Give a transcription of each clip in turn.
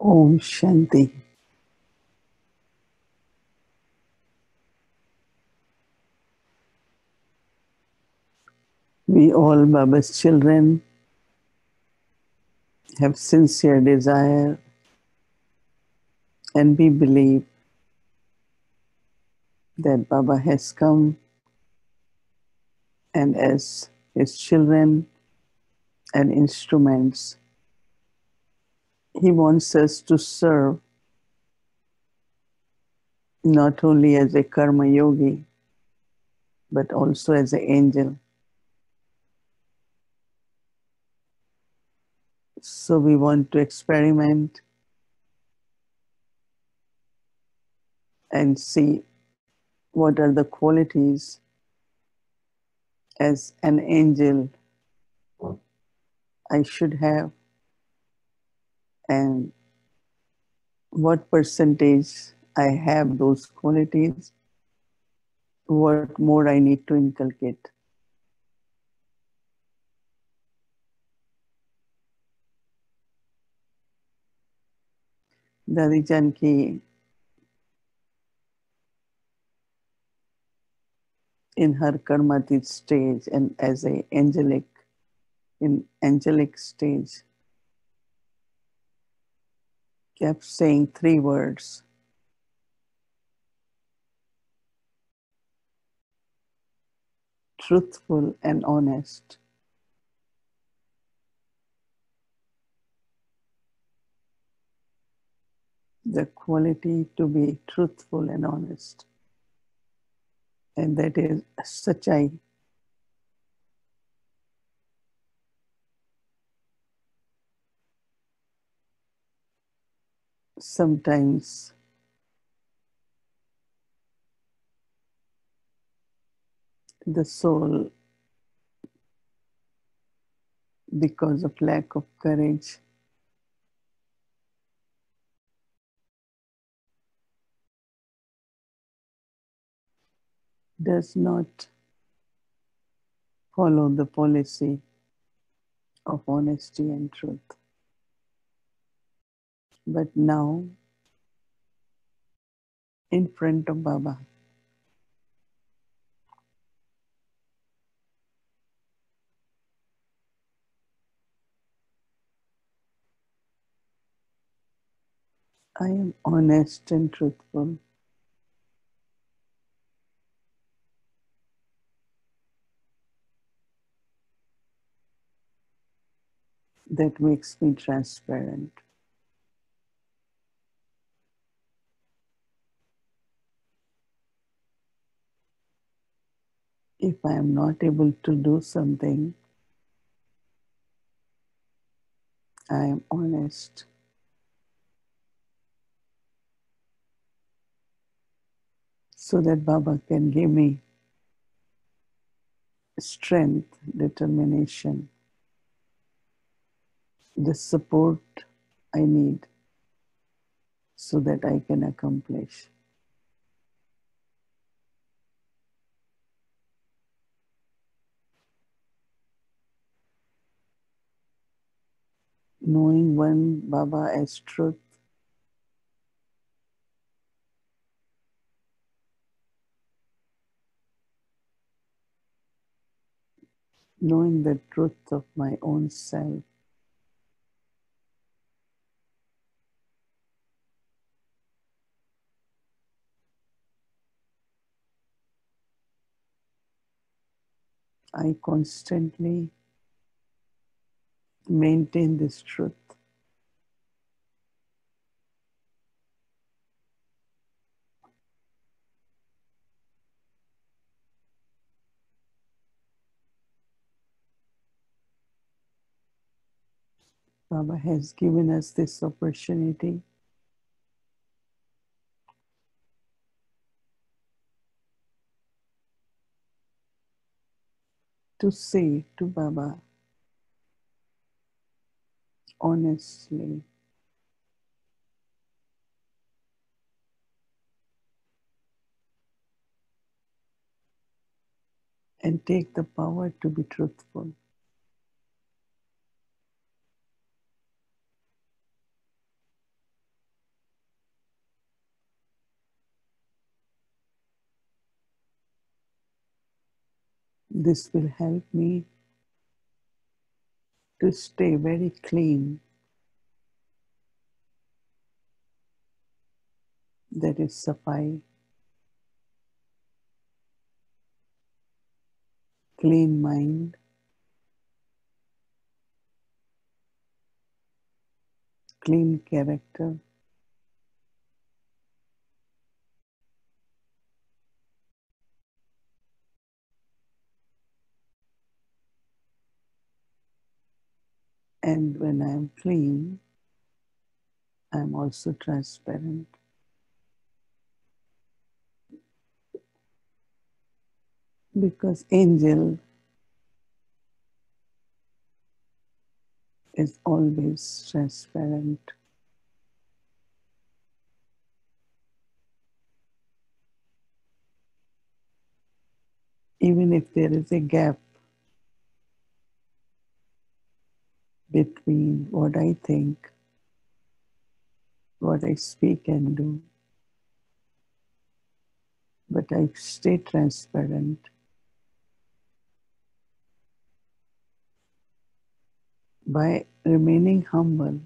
Om Shanti. We all, Baba's children, have sincere desire and we believe that Baba has come and as his children and instruments, he wants us to serve not only as a karma yogi, but also as an angel. So we want to experiment and see what are the qualities as an angel I should have and what percentage I have those qualities, what more I need to inculcate. Dadi Janki, in her karmatit stage and as a angelic stage, kept saying three words: truthful and honest. The quality to be truthful and honest. And that is sachai. Sometimes the soul, because of lack of courage, does not follow the policy of honesty and truth. But now, in front of Baba, I am honest and truthful. That makes me transparent. If I am not able to do something, I am honest. So that Baba can give me strength, determination, the support I need so that I can accomplish. Knowing one Baba as truth, knowing the truth of my own self, I constantly maintain this truth. Baba has given us this opportunity to say to Baba honestly, and take the power to be truthful. This will help me to stay very clean. That is safai, clean mind, clean character, and when I am clean, I am also transparent. Because angel is always transparent. Even if there is a gap between what I think, what I speak and do, but I stay transparent by remaining humble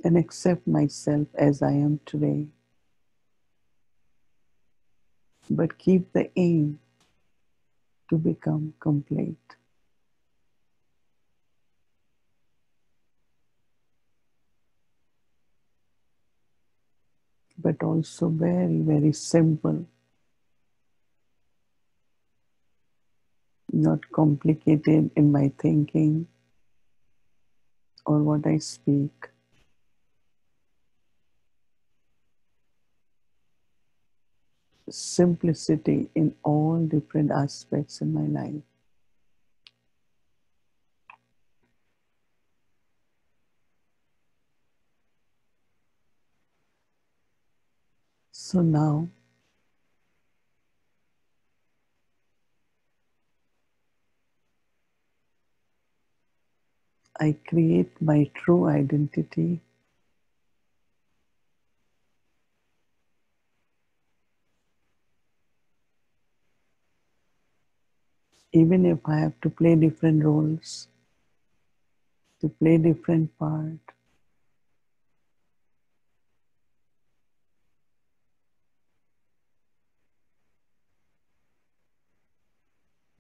and accept myself as I am today, but keep the aim to become complete, but also very, very simple, not complicated in my thinking or what I speak. Simplicity in all different aspects in my life. So now I create my true identity even if I have to play different roles, to play different part,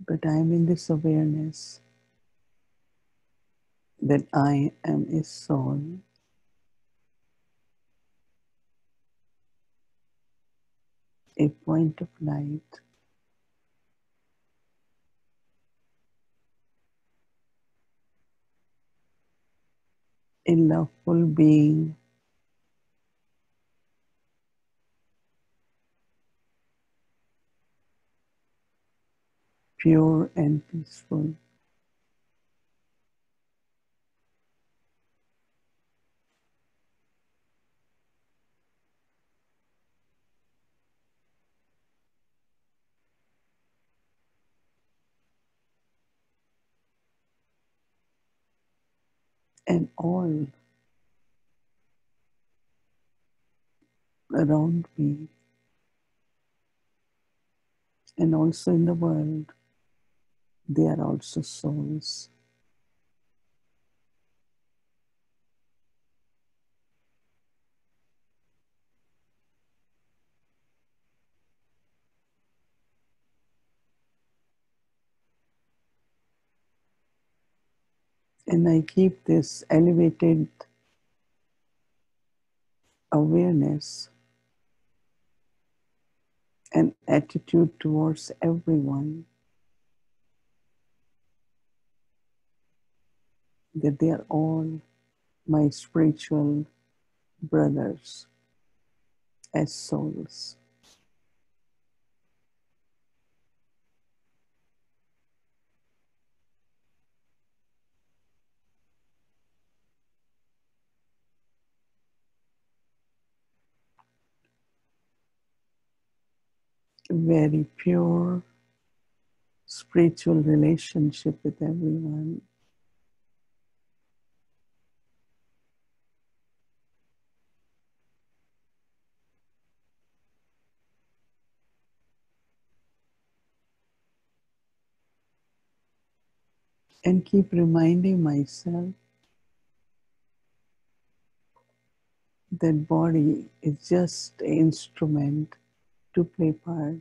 but I am in this awareness that I am a soul, a point of light, a loveful being, pure and peaceful. And all around me and also in the world, they are also souls. And I keep this elevated awareness and attitude towards everyone that they are all my spiritual brothers as souls. Very pure spiritual relationship with everyone. and keep reminding myself that body is just an instrument to play part.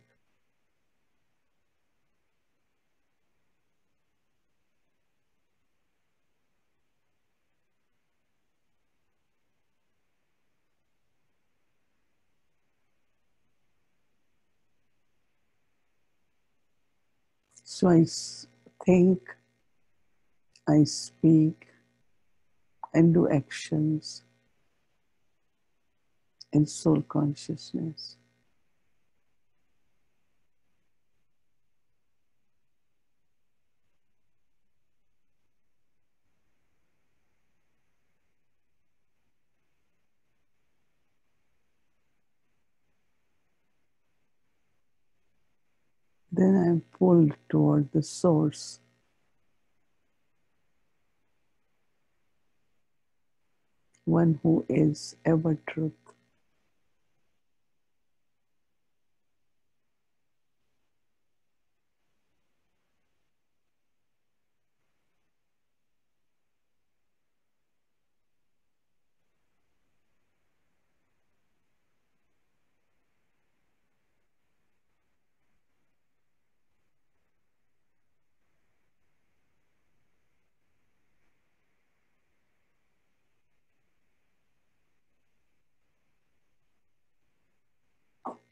So I think, I speak, and do actions in soul consciousness. Then I am pulled toward the source, one who is ever truth.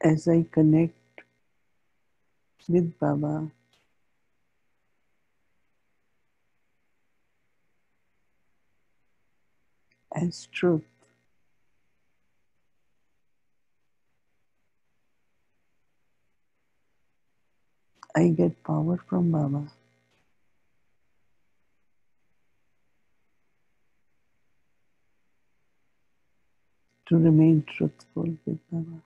As I connect with Baba, as truth, I get power from Baba to remain truthful with Baba.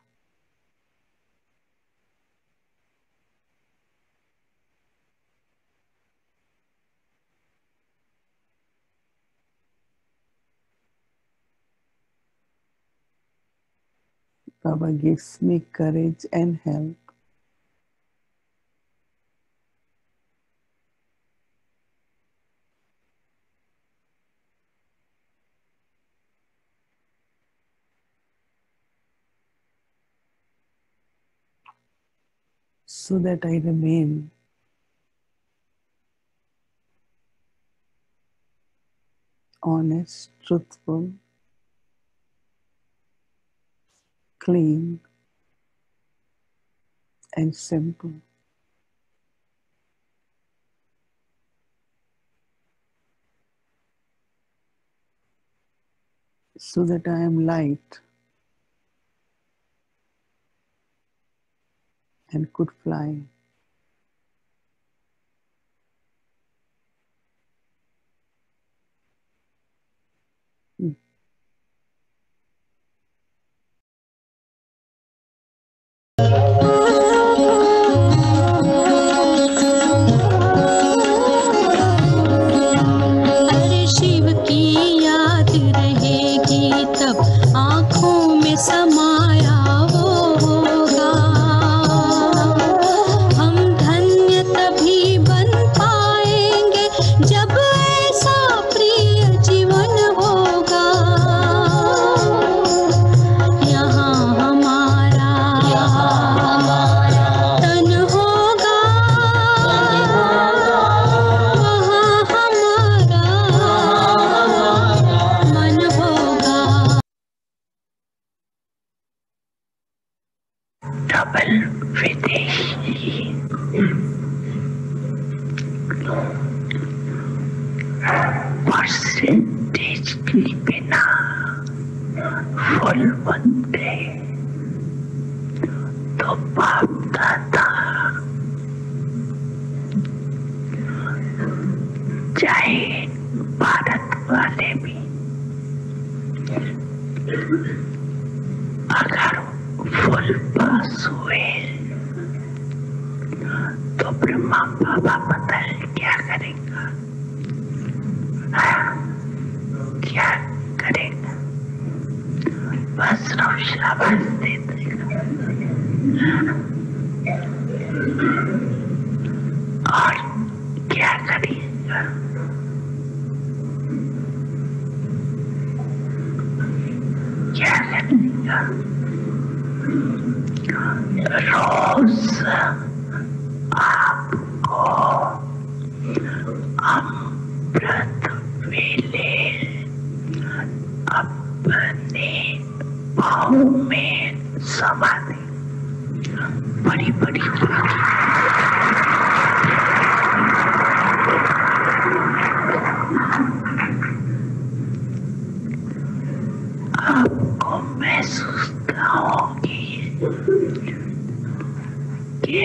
Baba gives me courage and help so that I remain honest, truthful, clean, and simple. So that I am light and could fly. अरे शिव की याद रहेगी तब आँखों में समाया वो होगा। हम धन्य तभी बन पाएंगे जब ऐसा प्रिय जीवन होगा। यहाँ हमारा तन होगा, वहाँ हमारा मन होगा। डबल विदेशी परसेंटेज के बिना फुल बनते तो बाप दादा चाहे भारत वाले भी अगर फुल पास हुए तो ब्रह्मा बाबा पता है क्या करेगा, क्या करेगा, बस शाबाश दे देगा और क्या करेगा। आपको अमृत वेले अपने पाँव में समाधि बड़ी बड़ी आपको महसूस होगी कि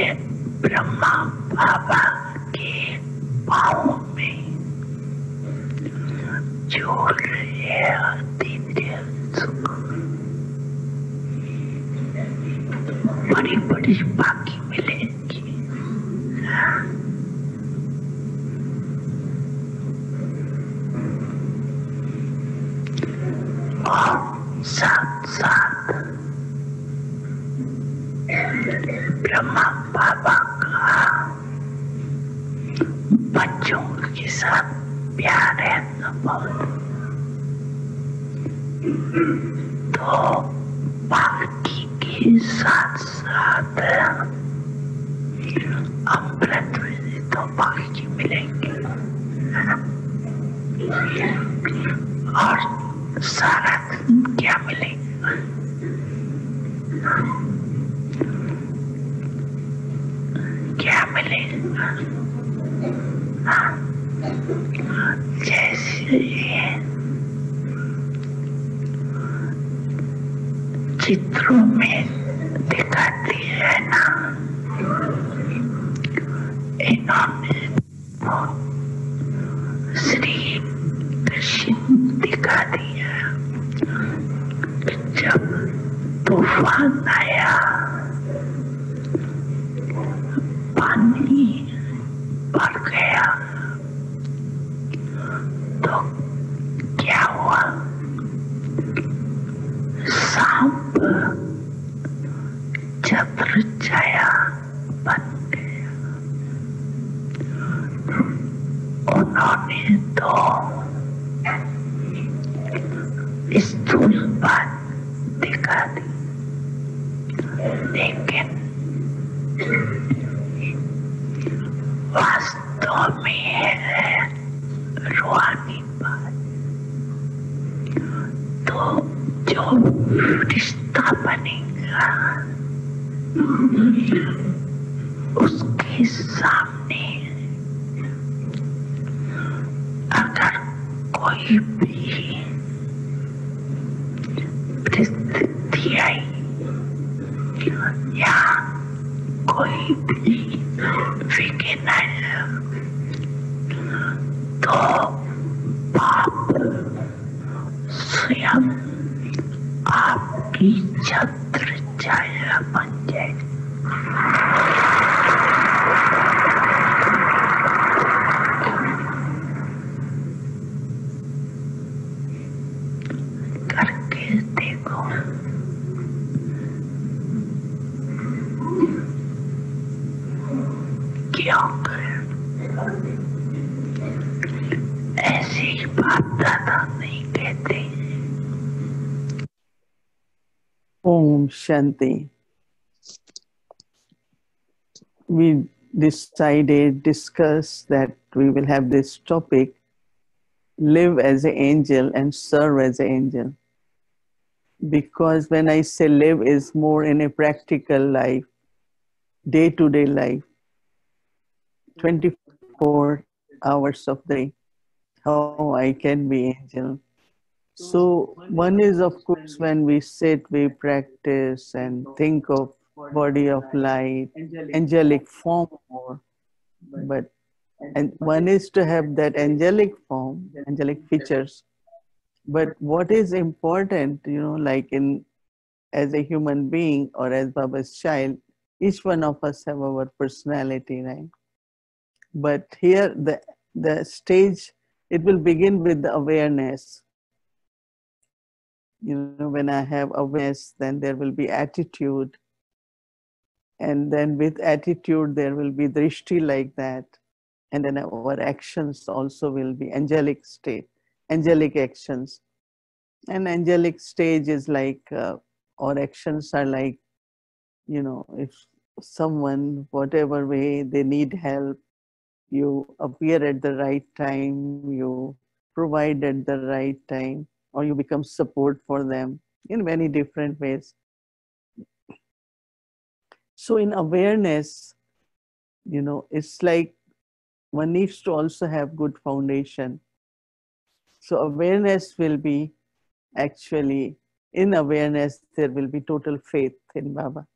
ब्रह्मा बाबा के पाँव में जोड़ रहे अतीन्द्रिय सुख बड़ी बड़ी बाकी मिलेगी। और साथ साथ ब्रह्मा बाबा का बच्चों के साथ प्यार है न बहुत, तो बाकी के साथ साथ अमृत तो बाकी मिलेंगे और सारा क्या मिलेगा? क्या मिलेगा? जैसे चित्रों में दिखाती है ना, इन्होंने तो श्री कृष्ण दिखा दिया। जब तूफान आया, पानी भर गया, तो क्या हुआ? सांप छत्र छाया बन गया। उन्होंने तो स्थूल बात दिखा दी, लेकिन वास्तव में है रूहानी बात। तो जो रिश्ता बनेगा उसके सामने अगर कोई भी परिस्थिति आई या कोई भी विघ्न आया, तो पाप स्वयं आपकी छत्र छाया बन जाएगी। करके देखो, क्यों ऐसी बात दादा नहीं कहते। Om Shanti. We discussed that we will have this topic, live as an angel and serve as an angel. Because when I say live is more in a practical life, day-to-day life, 24 hours of the day, how I can be angel. So one is, of course, when we sit, we practice and think of body of light, angelic form more. But and one is to have that angelic form, angelic features. But what is important, like as a human being or as Baba's child, each one of us have our personality, right? But here the stage, it will begin with the awareness. When I have awareness, then there will be attitude. And then with attitude, there will be drishti like that. And then our actions also will be angelic state, angelic actions. And angelic stage is like, our actions are like, if someone, whatever way they need help, you appear at the right time, you provide at the right time, or you become support for them in many different ways. So, in awareness, it's like one needs to also have good foundation. So, awareness will be actually, in awareness, there will be total faith in Baba.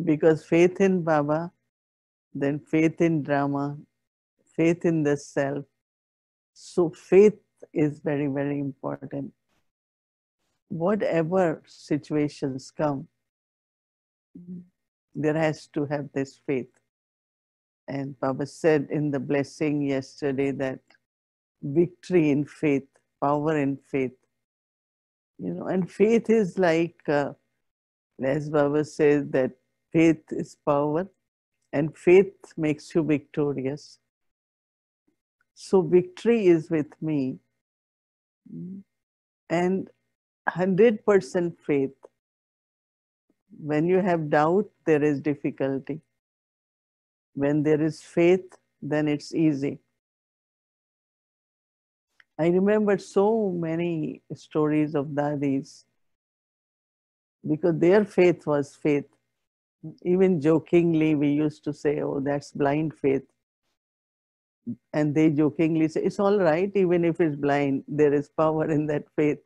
Because faith in Baba, then faith in drama, faith in the self. So, faith is very, very important. Whatever situations come, there has to have this faith. And Baba said in the blessing yesterday that victory in faith, power in faith, and faith is like, as Baba says, that faith is power and faith makes you victorious. So victory is with me, and 100% faith. When you have doubt, there is difficulty. When there is faith, then it's easy. I remember so many stories of dadis because their faith was faith. Even jokingly, we used to say, "Oh, that's blind faith." And they jokingly say, "It's all right, even if it's blind, there is power in that faith."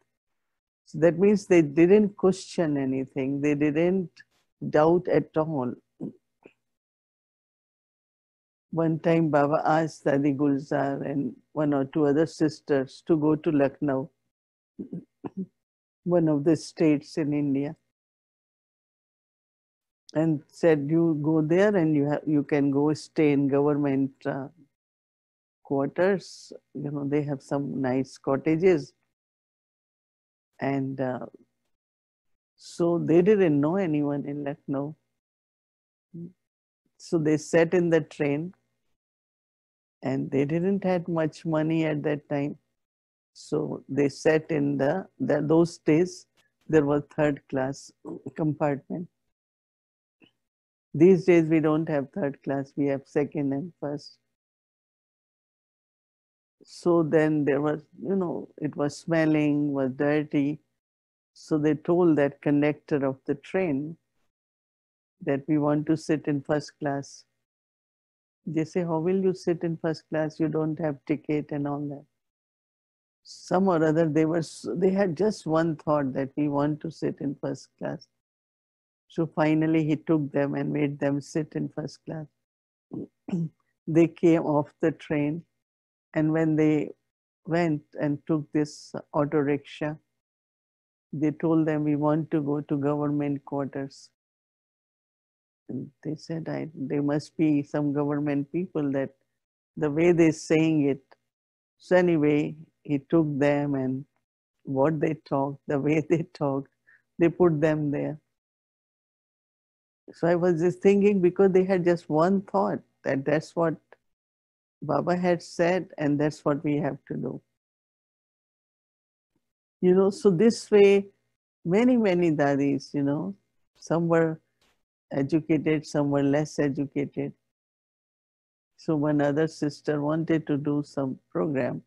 So that means they didn't question anything, they didn't doubt at all. One time, Baba asked Dadi Gulzar and one or two other sisters to go to Lucknow, one of the states in India, and said, "You go there and you can go stay in government quarters. They have some nice cottages." And so they didn't know anyone in Lucknow. So they sat in the train, and they didn't have much money at that time. So they sat in those days, there was third class compartment. These days we don't have third class, we have second and first. So then there was, it was smelling, was dirty. So they told that conductor of the train that we want to sit in first class. They say, "How will you sit in first class? You don't have ticket and all that." Some or other, they had just one thought that we want to sit in first class. So finally he took them and made them sit in first class. They came off the train, and when they went and took this auto rickshaw, they told them, "We want to go to government quarters." And they said, they must be some government people, that the way they're saying it. So anyway, he took them, and what they talked, the way they talked, they put them there. So I was just thinking, because they had just one thought, that that's what Baba had said, and that's what we have to do. So this way, many, many dadis, some were educated, some were less educated. So one other sister wanted to do some program.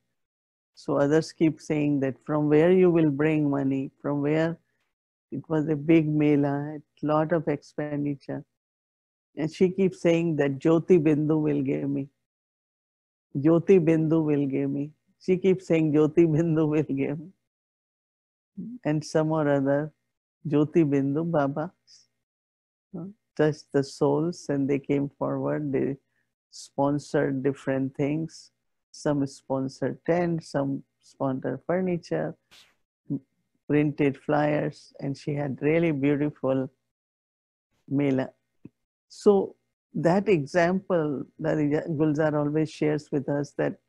So others keep saying that from where you will bring money, from where. It was a big mela, a lot of expenditure. And she keeps saying that Jyoti Bindu will give me. Jyoti Bindu will give me. She keeps saying Jyoti Bindu will give me. And some or other, Jyoti Bindu, Baba touched the souls and they came forward. They sponsored different things. Some sponsored tents, some sponsored furniture, printed flyers, and she had really beautiful mela. So that example that Gulzar always shares with us, that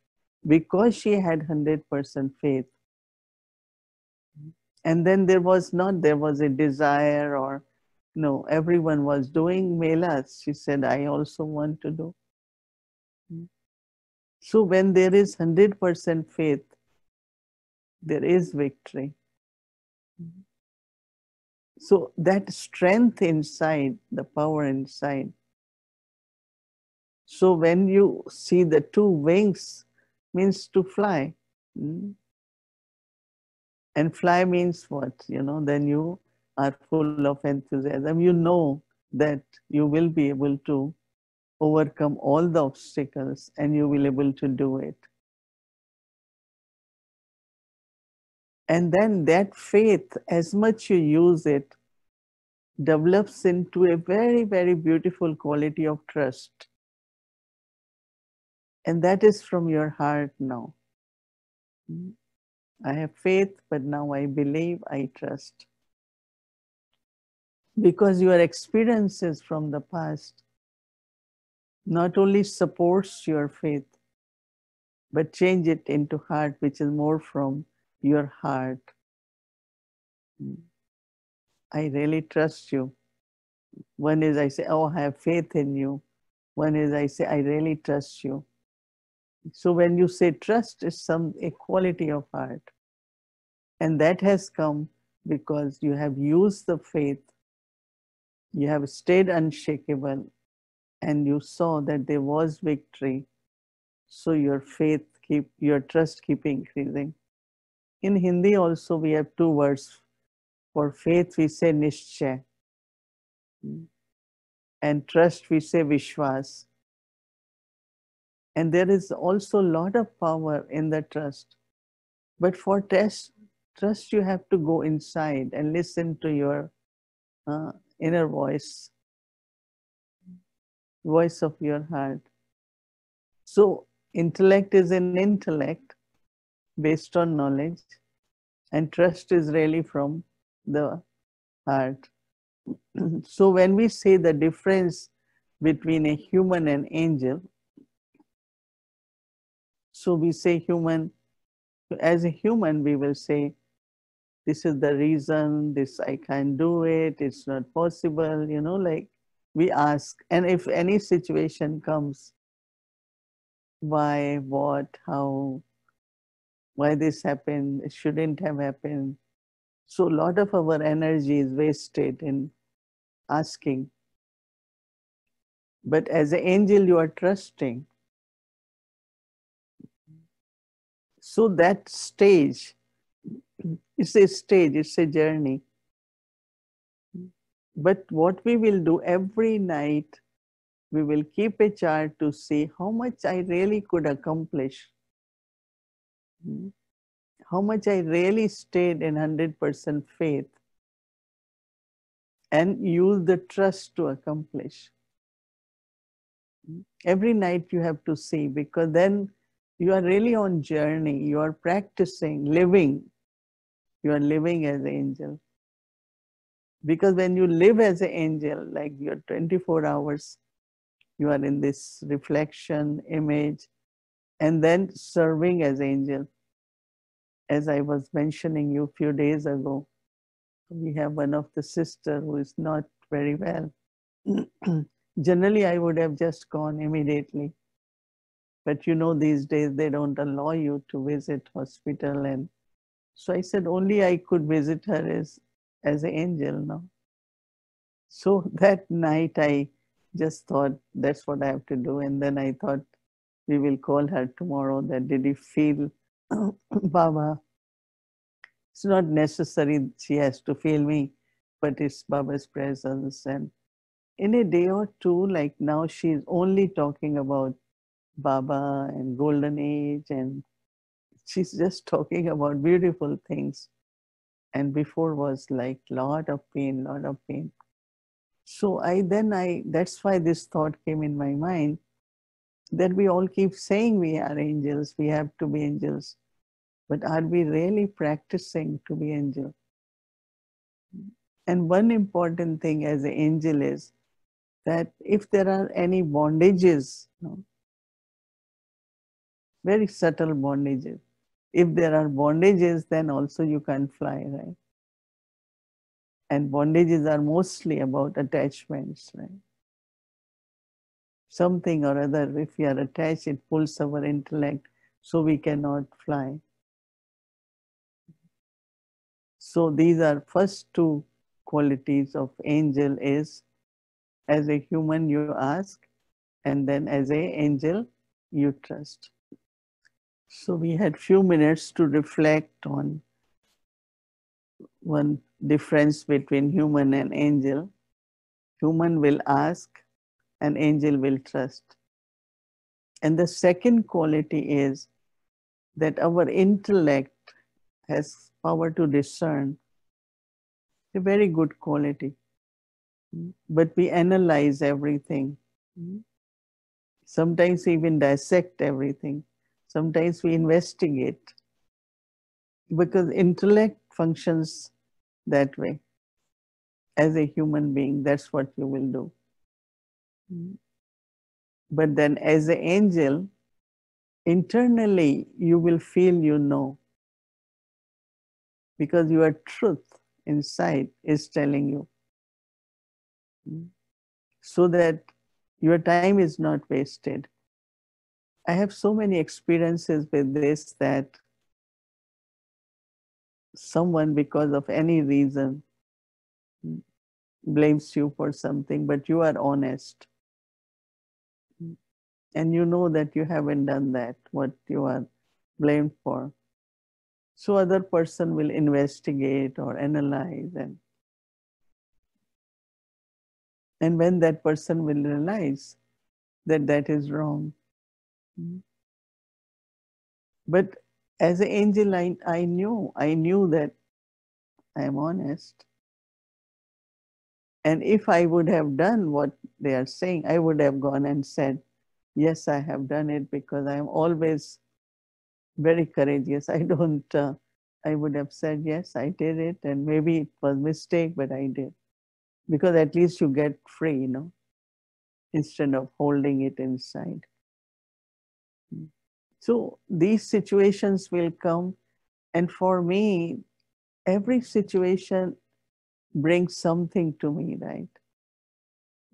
because she had 100% faith, and then there was a desire, or no, everyone was doing melas. She said, "I also want to do." So when there is 100% faith, there is victory. So that strength inside, the power inside. So when you see the two wings, means to fly. Mm. And fly means what? Then you are full of enthusiasm. You know that you will be able to overcome all the obstacles and you will able to do it. And then that faith, as much you use it, develops into a very, very beautiful quality of trust. And that is from your heart now. I have faith, but now I believe, I trust. Because your experiences from the past not only supports your faith, but change it into heart, which is more from your heart. I really trust you. One is I say, oh, I have faith in you. One is I say, I really trust you. So when you say trust is some a quality of heart. And that has come because you have used the faith, you have stayed unshakable, and you saw that there was victory. So your faith your trust keep increasing. In Hindi also we have two words. For faith we say nishchay, and trust we say vishwas. And there is also a lot of power in the trust. But for trust you have to go inside and listen to your inner voice of your heart. So intellect is an intellect based on knowledge, and trust is really from the heart. So when we say the difference between a human and angel, so we say human, as a human we will say, this is the reason, this I can't do it, it's not possible, like we ask. And if any situation comes, why, what, how, why this happened, it shouldn't have happened. So a lot of our energy is wasted in asking. But as an angel, you are trusting. So that stage, it's a journey. But what we will do every night, we will keep a chart to see how much I really could accomplish, how much I really stayed in 100% faith and use the trust to accomplish. Every night you have to see, because then you are really on journey, you are practicing, living, you are living as an angel. Because when you live as an angel, like you're 24 hours, you are in this reflection, image, and then serving as angel. As I was mentioning you a few days ago, we have one of the sister who is not very well. Generally, I would have just gone immediately. But these days they don't allow you to visit hospital. And so I said, only I could visit her as an angel now. So that night I just thought that's what I have to do. And then I thought we will call her tomorrow that did you feel Baba? It's not necessary she has to feel me, but it's Baba's presence. And in a day or two, like now, she's only talking about Baba and Golden Age, and she's just talking about beautiful things. And before was like lot of pain, lot of pain. So that's why this thought came in my mind, that we all keep saying we are angels, we have to be angels. But are we really practicing to be angel? And one important thing as an angel is that if there are any bondages, very subtle bondages, if there are bondages, then also you can't fly, right? And bondages are mostly about attachments, right? Something or other, if we are attached, it pulls our intellect, so we cannot fly. So these are first two qualities of angel is, as a human you ask, and then as a angel you trust. So we had few minutes to reflect on one difference between human and angel. Human will ask, and angel will trust. And the second quality is that our intellect has power to discern, a very good quality. But we analyze everything. Sometimes we even dissect everything. Sometimes we investigate, because intellect functions that way. As a human being, that's what you will do. But then as an angel, internally you will feel you know, because your truth inside is telling you, so that your time is not wasted. I have so many experiences with this, that someone, because of any reason, blames you for something, but you are honest. And you know that you haven't done that, what you are blamed for. So other person will investigate or analyze, and when that person will realize that that is wrong. But as an angel, I knew that I am honest. And if I would have done what they are saying, I would have gone and said, yes, I have done it, because I am always very courageous. I would have said, yes, I did it, and maybe it was a mistake, but I did. Because at least you get free, instead of holding it inside. So these situations will come, and for me, every situation brings something to me, right?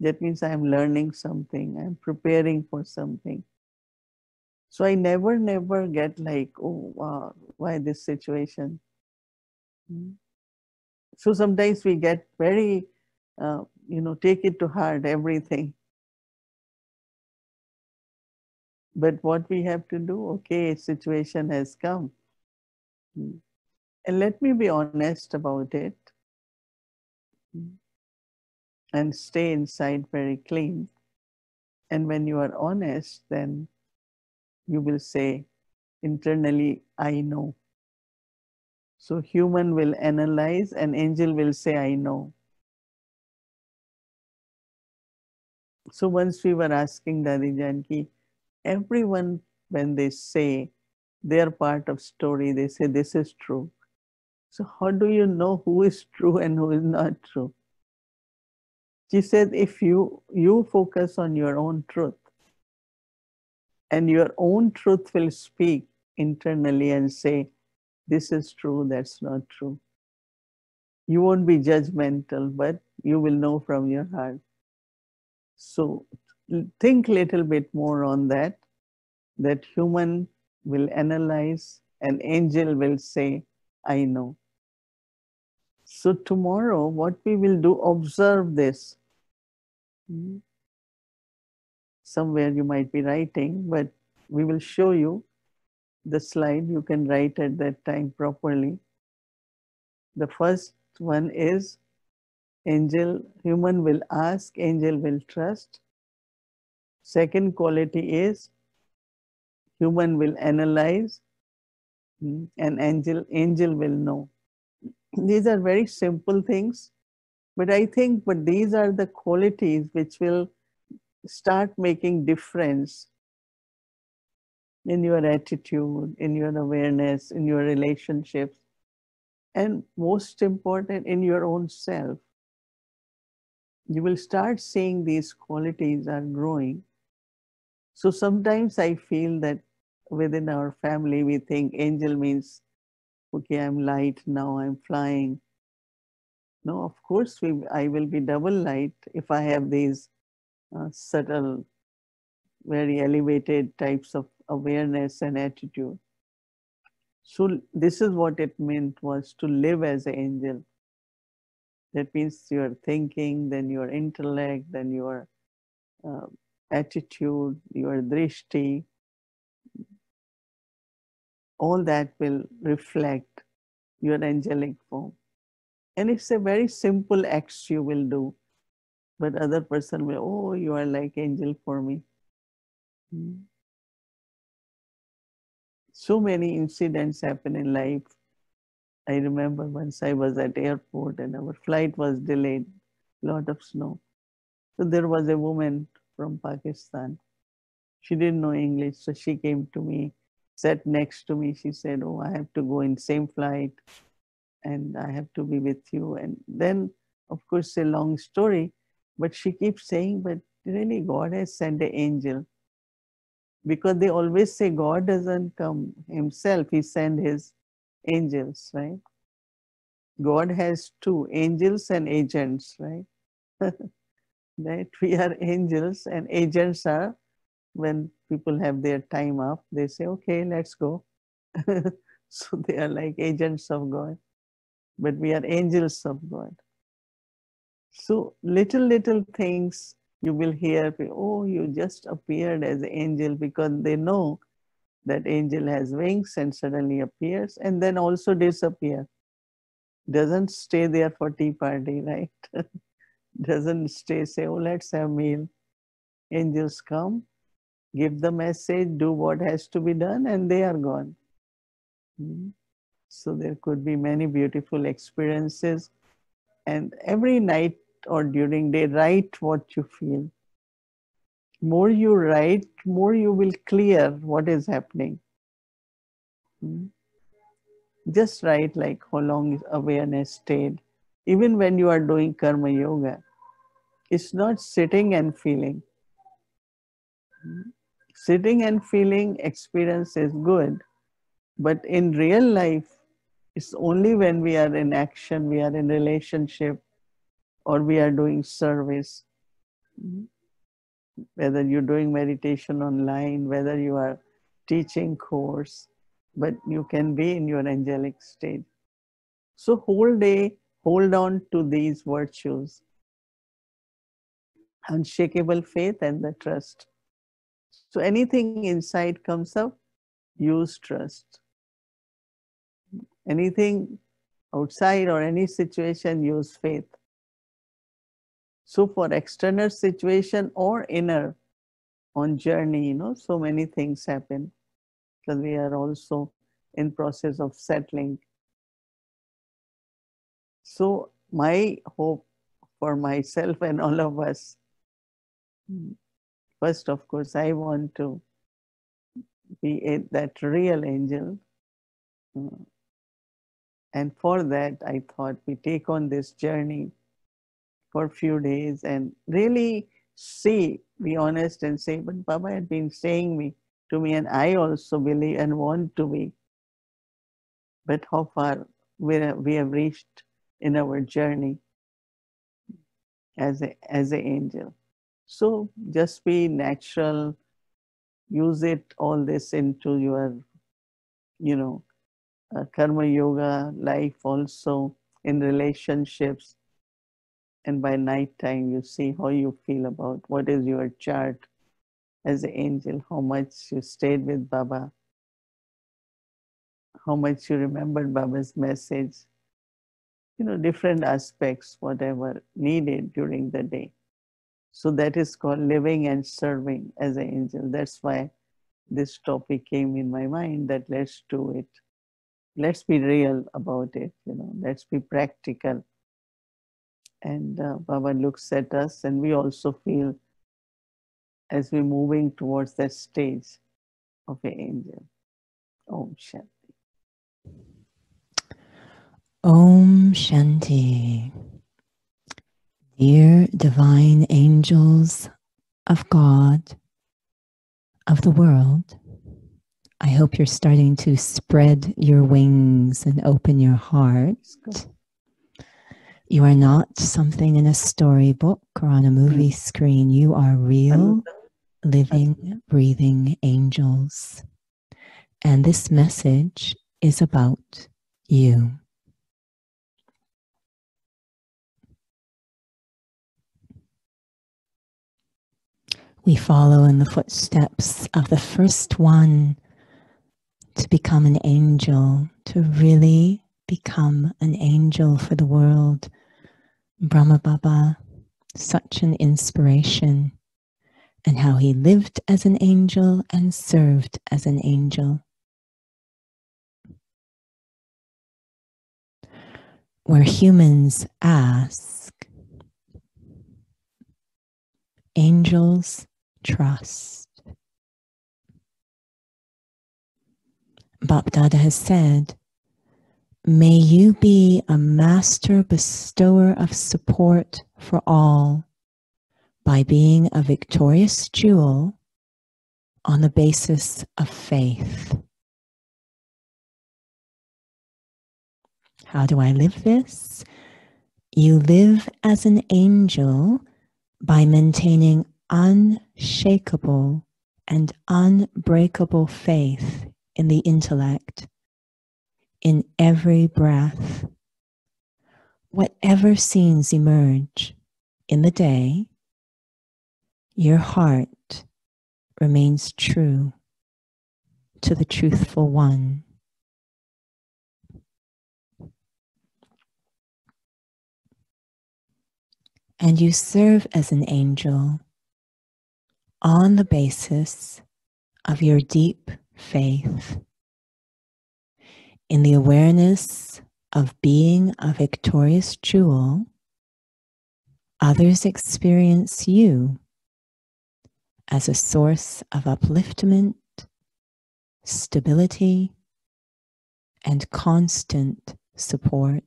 That means I'm learning something, I'm preparing for something. So I never get like, oh, wow, why this situation? So sometimes we get very, take it to heart, everything. But what we have to do, okay, situation has come. And let me be honest about it, and stay inside very clean. And when you are honest, then you will say internally, I know. So human will analyze, and angel will say, I know. So once we were asking Dadi Janki, everyone, when they say they are part of story, they say this is true. So how do you know who is true and who is not true? She said, if you focus on your own truth, and your own truth will speak internally and say, this is true, that's not true. You won't be judgmental, but you will know from your heart. So think little bit more on that, that human will analyze, and angel will say, I know. So tomorrow, what we will do, observe this. Somewhere you might be writing, but we will show you the slide. You can write at that time properly. The first one is human will ask, angel will trust. Second quality is human will analyze, and angel will know. These are very simple things, but I think these are the qualities which will start making difference in your attitude, in your awareness, in your relationships, and most important, in your own self. You will start seeing these qualities are growing. So sometimes I feel that within our family, we think angel means, okay, I'm light now, I'm flying. No, of course, I will be double light if I have these subtle, very elevated types of awareness and attitude. So this is what it meant, was to live as an angel. That means your thinking, then your intellect, then your uh, attitude, your drishti, all that will reflect your angelic form. And it's a very simple acts you will do, but other person will, oh, you are like angel for me. Mm. So many incidents happen in life. I remember once I was at airport and our flight was delayed, lot of snow. So there was a woman from Pakistan. She didn't know English, so she came to me, sat next to me. She said, "Oh, I have to go in same flight, and I have to be with you." And then, of course, a long story, but she keeps saying, "But really, God has sent an angel." Because they always say God doesn't come himself, he sent his angels, right? God has two, angels and agents, right? That we are angels and agents are when people have their time up, they say, okay, let's go. So they are like agents of God, but we are angels of God. So little things you will hear, oh, you just appeared as an angel, because they know that angel has wings and suddenly appears and then also disappear. Doesn't stay there for tea party, right? Doesn't stay, say, oh, let's have meal. Angels come, give the message, do what has to be done, and they are gone. Mm. So there could be many beautiful experiences. And every night or during day, write what you feel. More you write, more you will clear what is happening. Mm. Just write like how long is awareness stayed. Even when you are doing karma yoga, it's not sitting and feeling. Sitting and feeling experience is good, but in real life, it's only when we are in action, we are in relationship, or we are doing service. Whether you're doing meditation online, whether you are teaching course, but you can be in your angelic state. So whole day, hold on to these virtues: unshakable faith and the trust. So anything inside comes up, use trust. Anything outside or any situation, use faith. So for external situation or inner, on journey, so many things happen because we are also in process of settling. So my hope for myself and all of us, first, of course, I want to be that real angel. Uh, And for that, I thought we take on this journey for a few days and really see, be honest and say, but Baba had been saying to me, and I also believe and want to be. But how far we have reached in our journey as an angel. So just be natural, use it all this into your, you know, karma yoga life also, in relationships. And by night time, you see how you feel about what is your chart as an angel, how much you stayed with Baba, how much you remembered Baba's message, different aspects, whatever needed during the day. So that is called living and serving as an angel. That's why this topic came in my mind, that let's do it. Let's be real about it, let's be practical. And Baba looks at us and we also feel as we're moving towards that stage of an angel. Om Shanti. Om Shanti. Dear divine angels of God, of the world, I hope you're starting to spread your wings and open your heart. You are not something in a storybook or on a movie screen. You are real, living, breathing angels. And this message is about you. We follow in the footsteps of the first one to become an angel, to really become an angel for the world. Brahma Baba, such an inspiration, and how he lived as an angel and served as an angel. Where humans ask, angels trust. Bapdada has said, may you be a master bestower of support for all by being a victorious jewel on the basis of faith. How do I live this? You live as an angel by maintaining unshakable and unbreakable faith in the intellect, in every breath. Whatever scenes emerge in the day, your heart remains true to the truthful one. And you serve as an angel on the basis of your deep faith in the awareness of being a victorious jewel. Others experience you as a source of upliftment, stability, and constant support.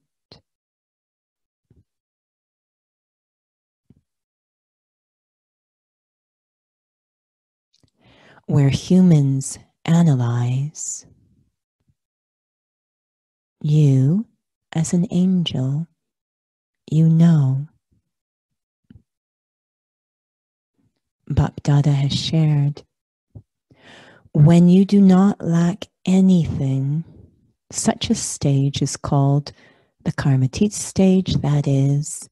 Where humans analyze, you, as an angel, you know. Bapdada has shared, when you do not lack anything, such a stage is called the Karmatit stage, that is,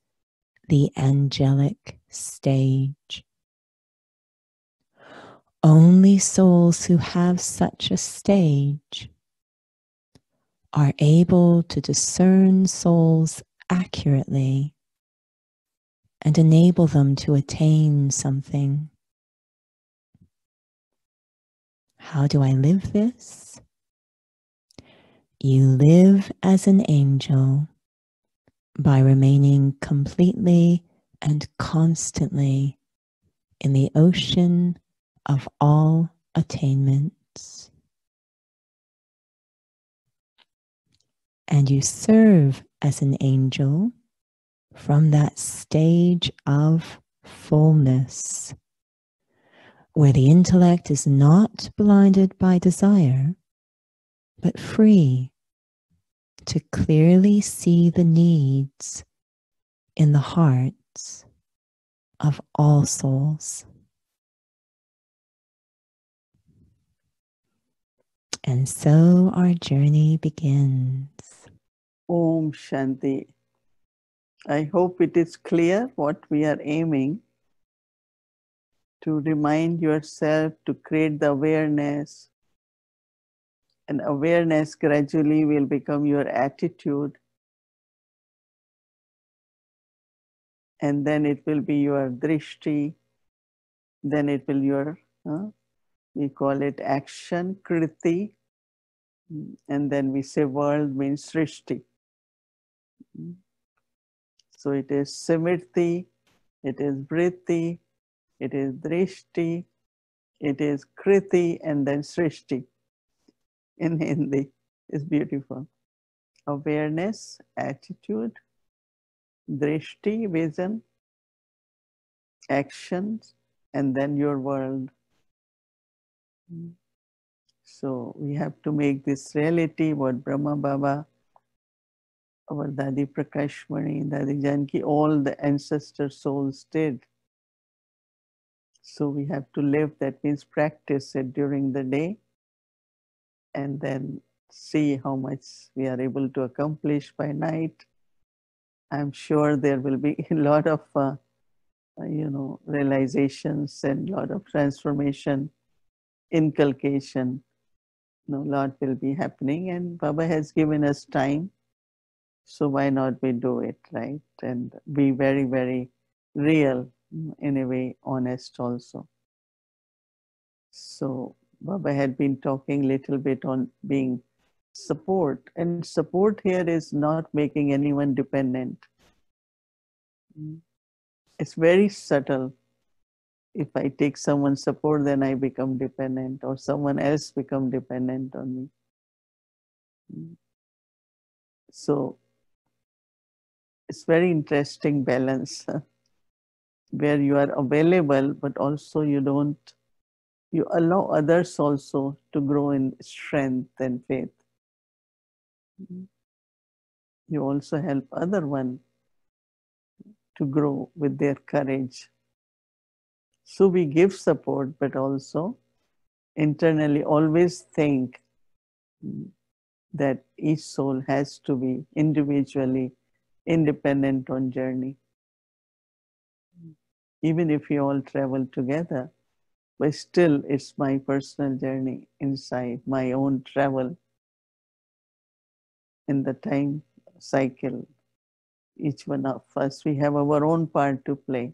the angelic stage. Only souls who have such a stage are able to discern souls accurately and enable them to attain something. How do I live this? You live as an angel by remaining completely and constantly in the ocean of all attainments. And you serve as an angel from that stage of fullness, where the intellect is not blinded by desire, but free to clearly see the needs in the hearts of all souls. And so our journey begins. Om Shanti. I hope it is clear what we are aiming to remind yourself to create the awareness, and awareness gradually will become your attitude, and then it will be your drishti, then it will your, we call it action, kriti, and then we say world means srishti. So it is simrti, it is vritti, it is drishti, it is kriti, and then srishti in Hindi. Is beautiful. Awareness, attitude, drishti, vision, actions, and then your world. So we have to make this reality what Brahma Baba, our Dadi Prakashmani, Dadi Janki, all the ancestor souls did. So we have to live, that means practice it during the day, and then see how much we are able to accomplish by night. I'm sure there will be a lot of realizations and lot of transformation, inculcation, lot will be happening. And Baba has given us time, so why not we do it, right? And be very, very real, in a way, honest also. So Baba had been talking little bit on being support, and support here is not making anyone dependent. It's very subtle. If I take someone's support, then I become dependent, or someone else become dependent on me. So it's very interesting balance where you are available, but also you allow others also to grow in strength and faith. You also help other one to grow with their courage. So we give support, but also internally always think that each soul has to be individually independent on journey. Even if we all travel together, but still it's my personal journey inside, my own travel in the time cycle. Each one of us, we have our own part to play.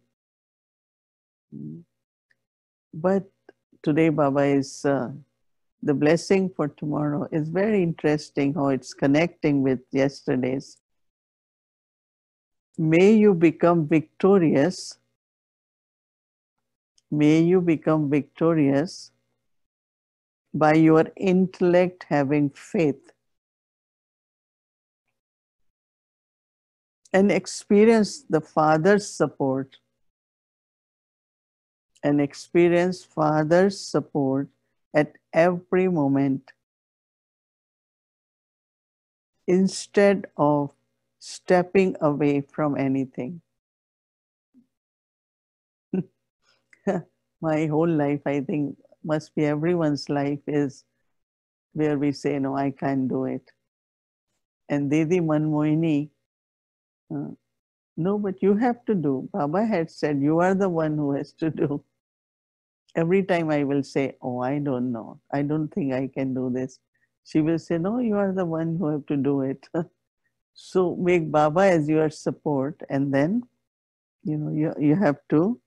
But today Baba is the blessing for tomorrow is very interesting how it's connecting with yesterday's. May you become victorious. May you become victorious by your intellect having faith and experience the Father's support and experience Father's support at every moment instead of stepping away from anything. My whole life, I think, must be everyone's life is where we say, no, I can't do it. And Didi Mohini, no, but you have to do. Baba had said, you are the one who has to do. Every time I will say, oh, I don't know. I don't think I can do this. She will say, no, you are the one who have to do it. So make Baba as your support, and then, you have to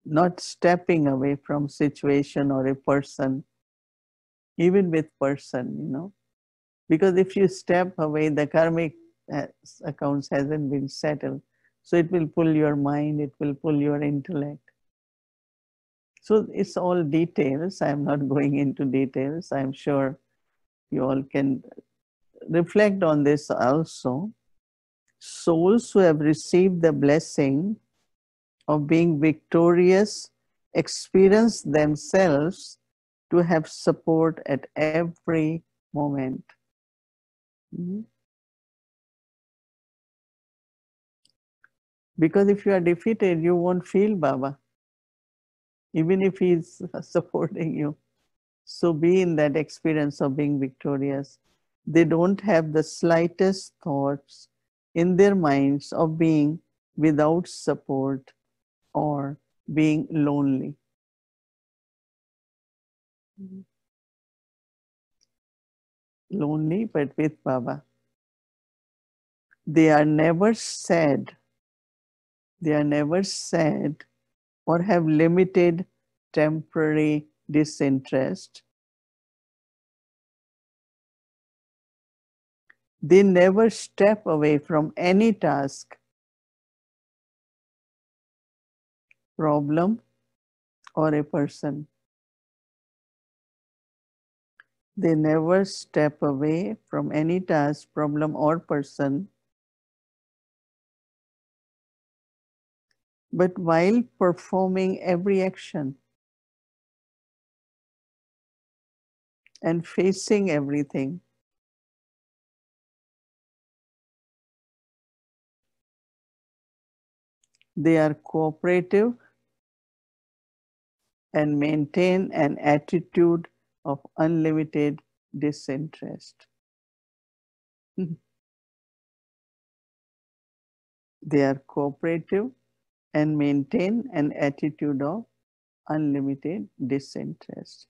not stepping away from situation or a person, even with person, because if you step away, the karmic accounts hasn't been settled. So it will pull your mind, it will pull your intellect. So it's all details. I'm not going into details. I'm sure you all can reflect on this also. Souls who have received the blessing of being victorious experience themselves to have support at every moment. Because if you are defeated, you won't feel Baba, even if he is supporting you. So be in that experience of being victorious. They don't have the slightest thoughts in their minds of being without support or being lonely. Lonely, but with Baba. They are never sad. They are never sad or have limited temporary disinterest. They never step away from any task, problem, or a person. They never step away from any task, problem, or person. But while performing every action and facing everything, they are cooperative and maintain an attitude of unlimited disinterest. They are cooperative and maintain an attitude of unlimited disinterest.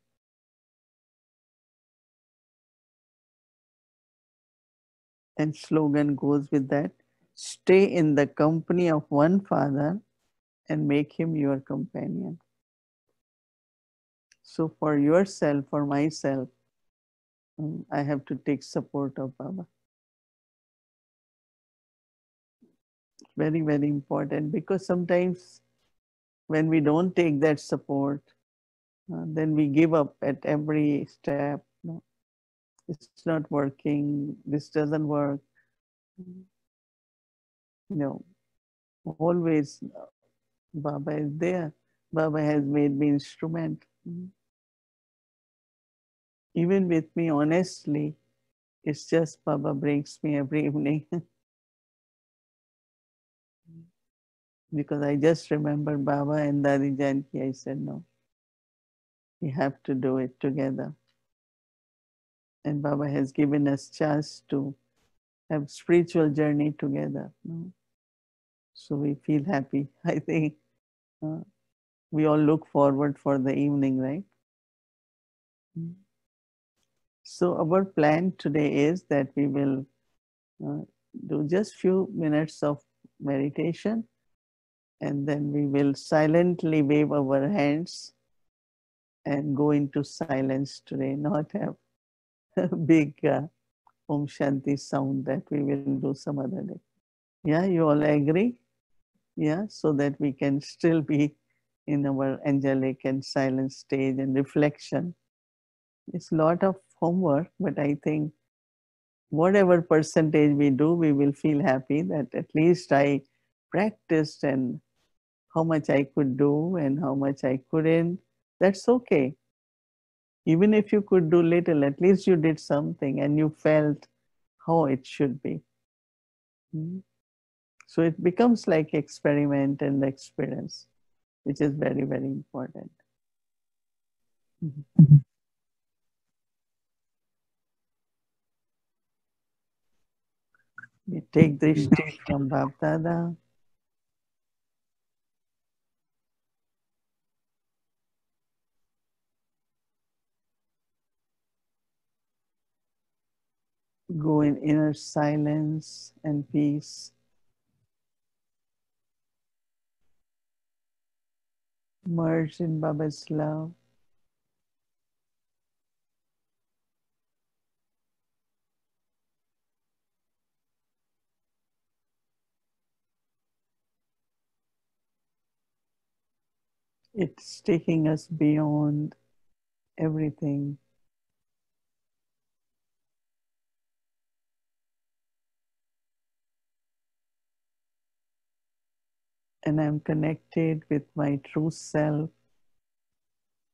And slogan goes with that: stay in the company of one father and make him your companion. So for yourself, for myself, I have to take support of Baba. Very, very important, because sometimes when we don't take that support, then we give up at every step. No, it's not working. This doesn't work. No, always Baba is there. Baba has made me instrument. Even with me, honestly, it's just Baba brings me every evening. Because I just remember Baba and Dadi Janki. I said, no, we have to do it together. And Baba has given us chance to have spiritual journey together. No? So we feel happy. I think uh, we all look forward for the evening, right? So our plan today is that we will uh, do just few minutes of meditation, and then we will silently wave our hands and go into silence today, not have a big Om Shanti sound that we will do some other day. Yeah, you all agree? Yeah, so that we can still be in our angelic and silent stage and reflection. It's a lot of homework, but I think whatever percentage we do, we will feel happy that at least I practiced, and how much I could do and how much I couldn't. That's okay. Even if you could do little, at least you did something and you felt how it should be. Mm. So it becomes like experiment and experience, which is very, very important. Mhm. We take drishti from Bapdada, go in inner silence and peace, merge in Baba's love. It's taking us beyond everything. And I'm connected with my true self,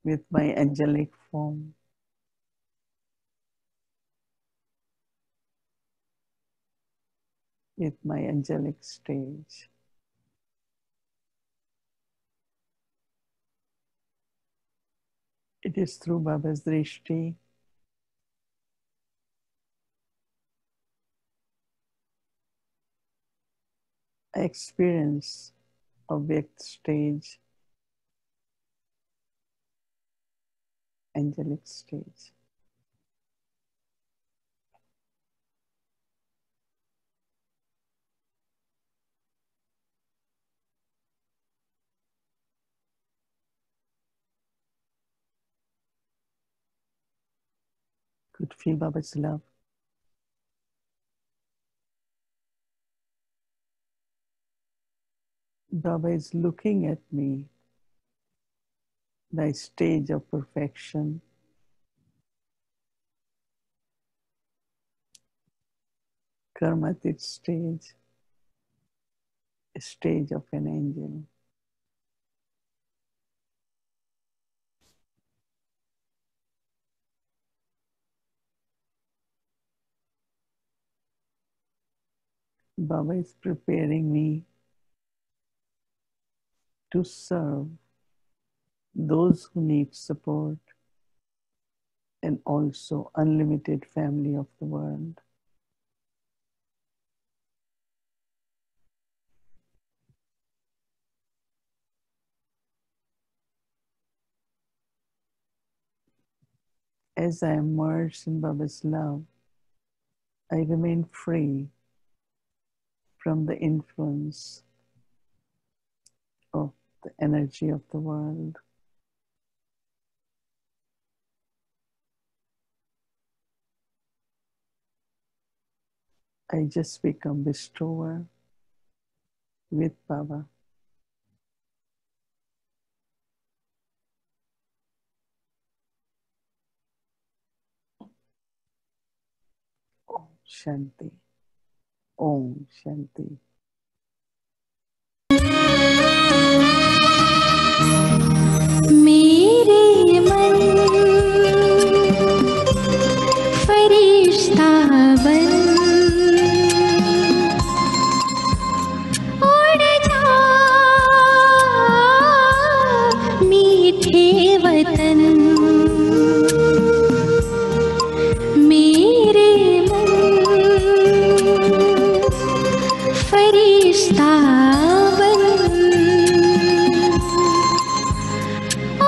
with my angelic form, with my angelic stage. It is through Baba's drishti I experience object stage, angelic stage. Could feel Baba's love. Baba is looking at me, the stage of perfection, karmatic stage, stage of an angel. Baba is preparing me to serve those who need support and also unlimited family of the world. as I immerse in Baba's love, I remain free from the influence of the energy of the world. I just become bestower with Baba. Om Shanti. Om Shanti. मेरे मन फरिश्ता बन उड़ जा मीठे वतन मेरे मन फरिश्ता बन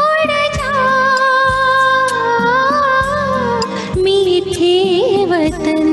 उड़ जा मीठे वतन